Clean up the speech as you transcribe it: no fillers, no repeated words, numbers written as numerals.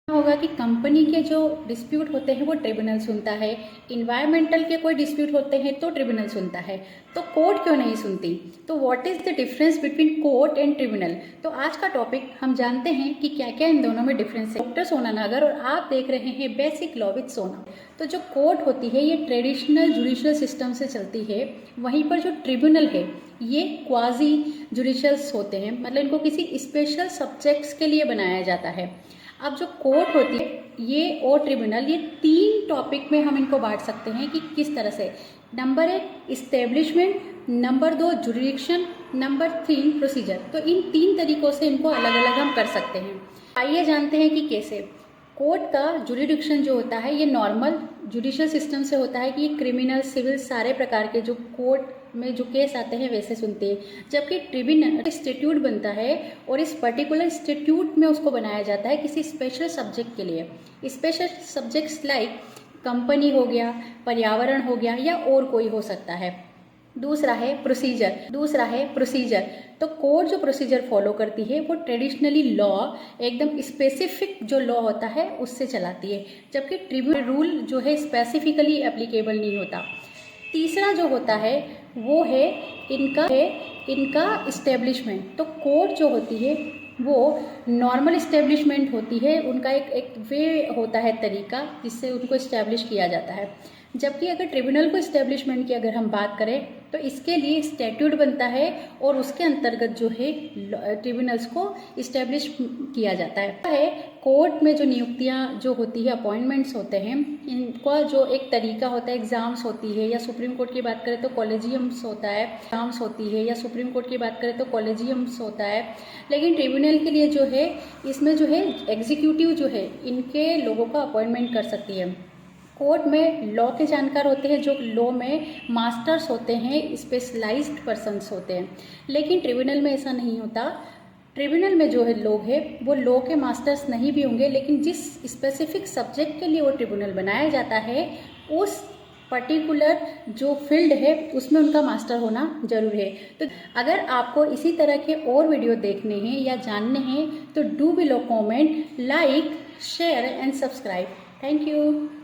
होगा कि कंपनी के जो डिस्प्यूट होते हैं वो ट्रिब्यूनल सुनता है, इन्वायरमेंटल के कोई डिस्प्यूट होते हैं तो ट्रिब्यूनल सुनता है, तो कोर्ट क्यों नहीं सुनती? तो what is the difference between court and tribunal? तो आज का टॉपिक हम जानते हैं कि क्या क्या इन दोनों में डिफरेंस है। डॉक्टर सोना नागर और आप देख रहे हैं बेसिक लॉ विद सोना। तो जो कोर्ट होती है ये ट्रेडिशनल जुडिशियल सिस्टम से चलती है, वहीं पर जो ट्रिब्यूनल है ये क्वाजी जुडिशियल्स होते हैं, मतलब इनको किसी स्पेशल सब्जेक्ट्स के लिए बनाया जाता है। अब जो कोर्ट होती है ये और ट्रिब्यूनल, ये 3 टॉपिक में हम इनको बांट सकते हैं कि किस तरह से। Number 1 establishment, number 2 jurisdiction, number 3 procedure. तो इन 3 तरीकों से इनको अलग अलग हम कर सकते हैं। आइए जानते हैं कि कैसे। कोर्ट का जुरिडिक्शन जो होता है ये नॉर्मल जुडिशियल सिस्टम से होता है कि ये क्रिमिनल सिविल सारे प्रकार के जो कोर्ट में जो केस आते हैं वैसे सुनते हैं, जबकि ट्रिब्यूनल इंस्टीट्यूट बनता है और इस पर्टिकुलर इंस्टीट्यूट में उसको बनाया जाता है किसी स्पेशल सब्जेक्ट के लिए। स्पेशल सब्जेक्ट्स लाइक कंपनी हो गया, पर्यावरण हो गया, या और कोई हो सकता है। दूसरा है प्रोसीजर। तो कोर्ट जो प्रोसीजर फॉलो करती है वो ट्रेडिशनली लॉ, एकदम स्पेसिफिक जो लॉ होता है उससे चलाती है, जबकि ट्रिब्यूनल रूल जो है स्पेसिफिकली एप्लीकेबल नहीं होता। तीसरा जो होता है वो है इनका इस्टेब्लिशमेंट। तो कोर्ट जो होती है वो नॉर्मल इस्टेब्लिशमेंट होती है, उनका एक वे होता है, तरीका जिससे उनको इस्टेब्लिश किया जाता है। जबकि अगर ट्रिब्यूनल को इस्टेब्लिशमेंट की अगर हम बात करें तो इसके लिए स्टैट्यूट बनता है और उसके अंतर्गत जो है ट्रिब्यूनल्स को इस्टेब्लिश किया जाता है। कोर्ट में जो नियुक्तियां जो होती है, अपॉइंटमेंट्स होते हैं, इनका जो एक तरीका होता है, एग्जाम्स होती है, या सुप्रीम कोर्ट की बात करें तो कॉलेजियम्स होता है, एग्जाम्स होती है, या सुप्रीम कोर्ट की बात करें तो कॉलेजियम्स होता है। लेकिन ट्रिब्यूनल के लिए जो है इसमें जो है एग्जीक्यूटिव जो है इनके लोगों का अपॉइंटमेंट कर सकती है। कोर्ट में लॉ के जानकार होते हैं, जो लॉ में मास्टर्स होते हैं, स्पेशलाइज्ड पर्सन्स होते हैं। लेकिन ट्रिब्यूनल में ऐसा नहीं होता। ट्रिब्यूनल में जो है लोग हैं वो लॉ के मास्टर्स नहीं भी होंगे, लेकिन जिस स्पेसिफिक सब्जेक्ट के लिए वो ट्रिब्यूनल बनाया जाता है उस पर्टिकुलर जो फील्ड है उसमें उनका मास्टर होना जरूर है। तो अगर आपको इसी तरह के और वीडियो देखने हैं या जानने हैं तो do below comment, like, share and subscribe. Thank you.